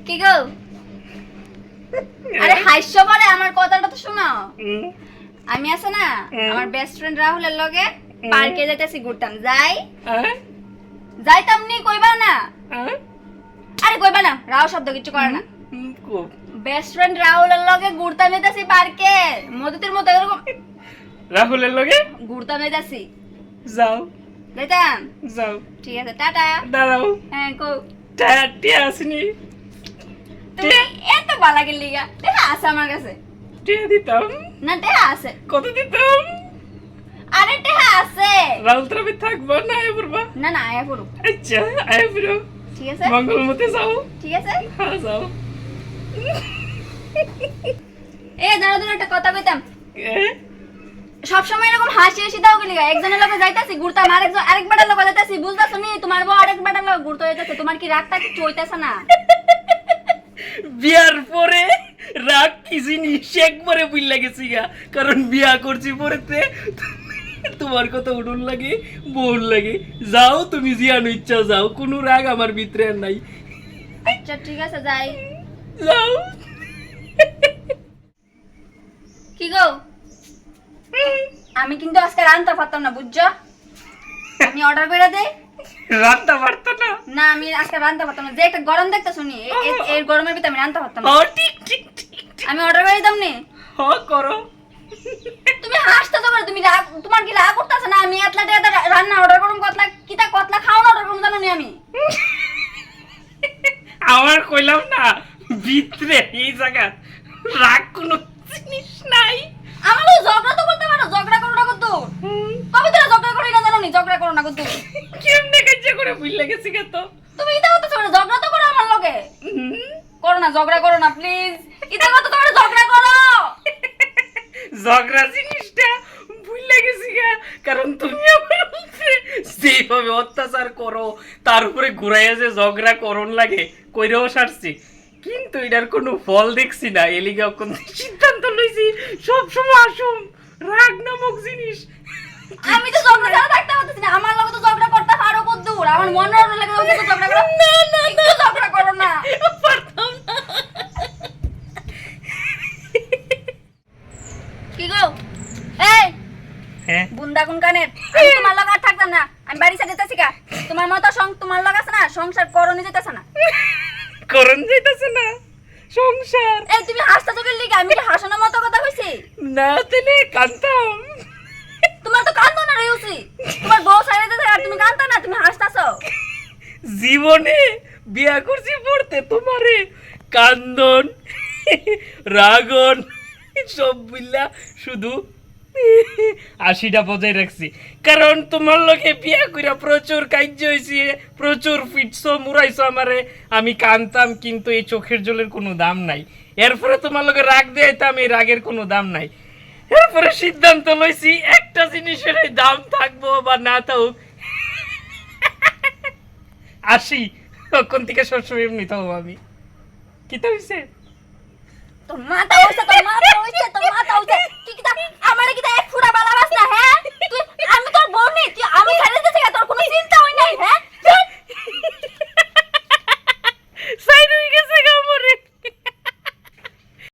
কি গো? আরে হাসছো পরে আমার কথাটা তো শোনো। আমি আছে না আমার বেস্ট ফ্রেন্ড রাহুলের লগে পার্কে যাইতেছি ঘুরতাম। যাইতাম নি কইবা না? আরে কইবা না, রাও শব্দ কিছু করে না। বেস্ট ফ্রেন্ড রাহুলের লগে ঘুরতাম যাইতাছি পার্কে, মধুতির মতো এরকম রাহুলের লগে ঘুরতাম যাইতাছি। যাও যাইতাম? যাও। ঠিক আছে, টাটা। দাঁড়াও, হ্যাঁ কো। টিয়া আসেনি। তুমি এত ভালো লাগে লিগা দেখা আছে আমার কাছে। টিয়া দিতাম না টেহা আছে। কত দিতাম? আরে টেহা আছে। রাহুল তোরা থাকবো না আয় পড়বা? না না আয়া পড়ো। আচ্ছা আয় পড়ো। ঠিক আছে মঙ্গলমতে যাও। ঠিক আছে। হ্যাঁ যাও। এ দাঁড়া দাঁড়া একটা কথা কইতাম। সবসময় এরকম হাসি হাসি দাও গেলি গা। একজনের লগে যাইতাছি ঘুরতাম, আরেকবারের লগে যাইতাছি, বুঝতাছো নি? তোমার বউ আরেকবারের লগে ঘুরতে যাইতাছে। তোমার কি রাগটা কি চইতাছে না? বিয়ার পরে রাগ কি জিনিস একবারে বুঝলা গেছি গা। কারণ বিয়া করছি পরেতে তোমার কথা উড়ুন লাগে, বোর লাগে। যাও তুমি জিয়ানো ইচ্ছা যাও, কোনো রাগ আমার ভিতরে আর নাই। আচ্ছা ঠিক আছে যাই। যাও। কি গো? আমি কিন্তু আজকে রান্না পারতাম না, বুঝছো? আমি অর্ডার করে দেই। রান্না পারতো না? না আমি আজকে রান্না পারতাম না, যে একটা গরম দেখতেছো নি, এই গরমের ভিতরে আমি রান্না পারতাম না। ও ঠিক ঠিক ঠিক। আমি অর্ডার করে দিতাম নি। হ করো। তুমি হাসতেছো করে, তুমি রাগ, তোমার কি রাগ করতেছে না? আমি এতলা টাকা রান্না অর্ডার করুম, কতলা কিতা কতলা খাওয়ানো অর্ডার করুম জানো নি আমি? আমার কইলাম না ভিতরে এই জায়গা রাগ কোনো জিনিস নাই। আমার তো ঝগড়া তো করতে পারো, ঝগড়া করো না কত? কবে তোরা ঝগড়া করি না জানো নি? ঝগড়া করো না কত? কেমনে কাজে করে বুঝলে গেছি গে তো। তুমি ইতা করতেছো না, ঝগড়া তো করো আমার লগে। করো না, ঝগড়া করো না প্লিজ। ইতা কত তোমরা ঝগড়া করো? ঝগড়া জিনিসটা ভুলে গেছি গা। কারণ তুমি আমার উপরে যেভাবে অত্যাচার করো, তার উপরে ঘুরাইয়া যে ঝগড়া করন লাগে, কইরেও সারছি, কিন্তু এটার কোনো ফল দেখছি না। এলিগা কোন সিদ্ধান্ত লইছি সবসময় আসুম রাগ নামক জিনিস। আমি তো ঝগড়া ছাড়া থাকতে পারতেছি না। আমার লগে তো ঝগড়া করতে পারো কত দূর? আমার মনের লাগে তো ঝগড়া করো না। না না ঝগড়া করো না। পারতাম না। কি গো? এই হ্যাঁ বুন্দা কোন কানের? আমি তোমার লগে আর থাকতাম না। আমি বাড়ি ছেড়ে যেতেছি গা। তোমার মতো তোমার লগে আছে না, সংসার করনি যেতেছে না। করণ যাইতাছে না সংসার। এই তুমি হাসতেছো কেন লিগা? আমি কি হাসানোর মতো কথা কইছি? না তেলে কান্তাম। তোমার তো কান্দো না রেউসি। তোমার বউ ছেড়ে যেতে আর তুমি কান্দো না, তুমি হাসতাছো। জীবনে বিয়া করছি পড়তে তোমারে কান্দন রাগন সব বুঝলা শুধু আশিটা বজায় রাখছি। কারণ তোমার লোকে বিয়া কইরা প্রচুর কার্য হয়েছি, প্রচুর ফিটছো মুরাইছো আমারে। আমি কানতাম কিন্তু এই চোখের জলের কোনো দাম নাই। এরপরে তোমার লোকে রাগ দিতাম, এই রাগের কোনো দাম নাই। এরপরে সিদ্ধান্ত লইছি একটা জিনিসের দাম থাকবো বা না থাকুক, আসি তখন থেকে সবসময় এমনি থাকবো আমি। কি তো হইছে? তোর মাথা হইছে, তোর মাথা হইছে, তোর মাথা হইছে। কি কিতা